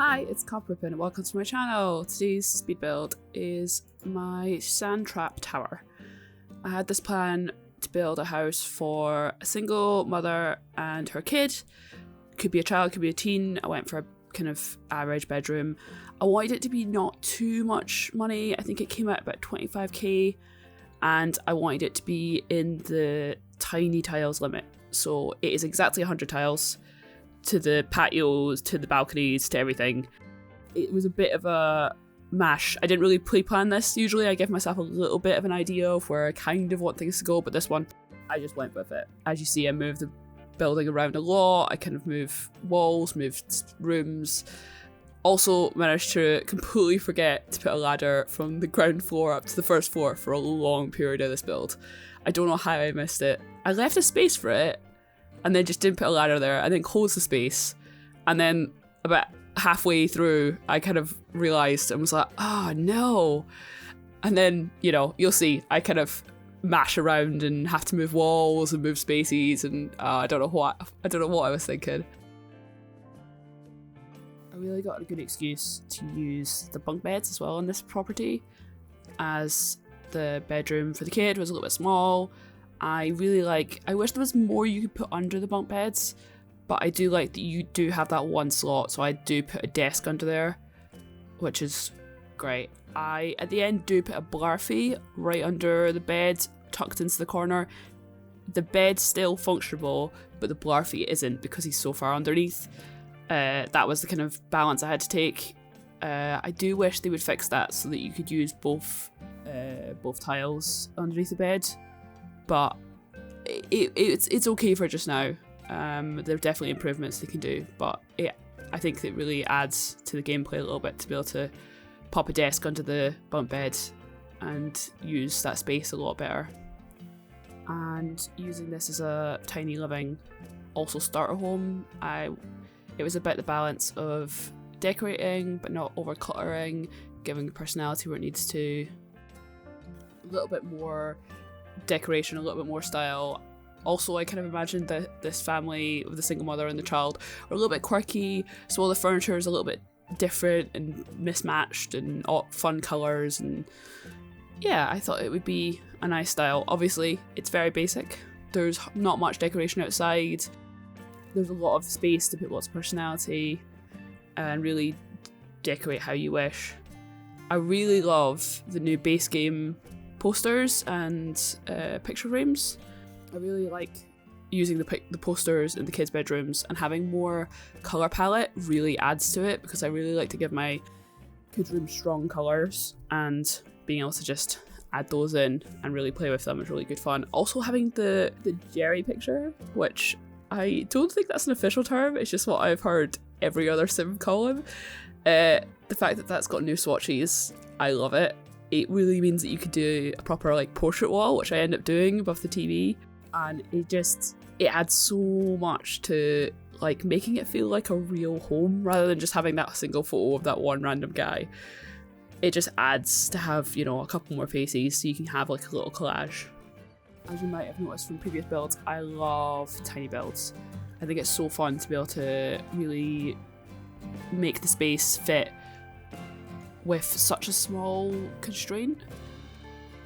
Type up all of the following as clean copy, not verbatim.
Hi, it's Copperpippin and welcome to my channel. Today's speed build is my SandTrap Tower. I had this plan to build a house for a single mother and her kid. Could be a child, could be a teen. I went for a kind of average bedroom. I wanted it to be not too much money. I think it came out about 25k, and I wanted it to be in the tiny tiles limit. So it is exactly 100 tiles. To the patios, to the balconies, to everything. It was a bit of a mash. I didn't really pre-plan this. Usually I give myself a little bit of an idea of where I kind of want things to go, but this one, I just went with it. As you see, I moved the building around a lot. I kind of moved walls, moved rooms. Also managed to completely forget to put a ladder from the ground floor up to the first floor for a long period of this build. I don't know how I missed it. I left a space for it, and then just didn't put a ladder there, and then closed the space. And then about halfway through, I kind of realised and was like, oh no. And then, you know, you'll see, I kind of mash around and have to move walls and move spaces, and I don't know what I was thinking. I really got a good excuse to use the bunk beds as well on this property, as the bedroom for the kid was a little bit small. I wish there was more you could put under the bunk beds, but I do like that you do have that one slot, so I do put a desk under there, which is great. I, at the end, do put a blarfy right under the bed, tucked into the corner. The bed's still functionable, but the blarfy isn't because he's so far underneath. That was the kind of balance I had to take. I do wish they would fix that so that you could use both tiles underneath the bed. But it's okay for just now. There are definitely improvements they can do, but I think it really adds to the gameplay a little bit to be able to pop a desk under the bunk bed and use that space a lot better. And using this as a tiny living, also starter home, it was about the balance of decorating but not over cluttering, giving personality where it needs to, a little bit more decoration, a little bit more style. Also, I kind of imagined that this family with the single mother and the child are a little bit quirky, so all the furniture is a little bit different and mismatched and fun colours, and yeah, I thought it would be a nice style. Obviously, it's very basic. There's not much decoration outside. There's a lot of space to put lots of personality and really decorate how you wish. I really love the new base game posters and picture frames. I really like using the posters in the kids' bedrooms, and having more colour palette really adds to it because I really like to give my kids' room strong colours, and being able to just add those in and really play with them is really good fun. Also having the Jerry picture, which I don't think that's an official term, it's just what I've heard every other sim call him. The fact that that's got new swatches, I love it. It really means that you could do a proper like portrait wall, which I end up doing above the TV, and it adds so much to like making it feel like a real home rather than just having that single photo of that one random guy. It just adds to have, you know, a couple more faces so you can have like a little collage. As you might have noticed from previous builds, I love tiny builds. I think it's so fun to be able to really make the space fit with such a small constraint.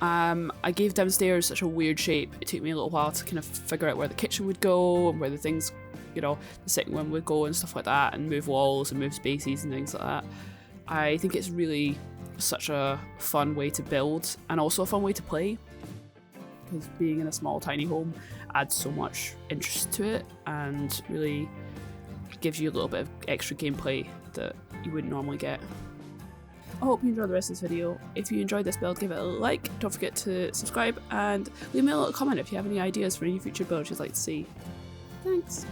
I gave downstairs such a weird shape. It took me a little while to kind of figure out where the kitchen would go and where the things, you know, the sitting room would go and stuff like that, and move walls and move spaces and things like that. I think it's really such a fun way to build, and also a fun way to play, because being in a small tiny home adds so much interest to it and really gives you a little bit of extra gameplay that you wouldn't normally get. I hope you enjoyed the rest of this video. If you enjoyed this build, give it a like. Don't forget to subscribe and leave me a little comment if you have any ideas for any future builds you'd like to see. Thanks!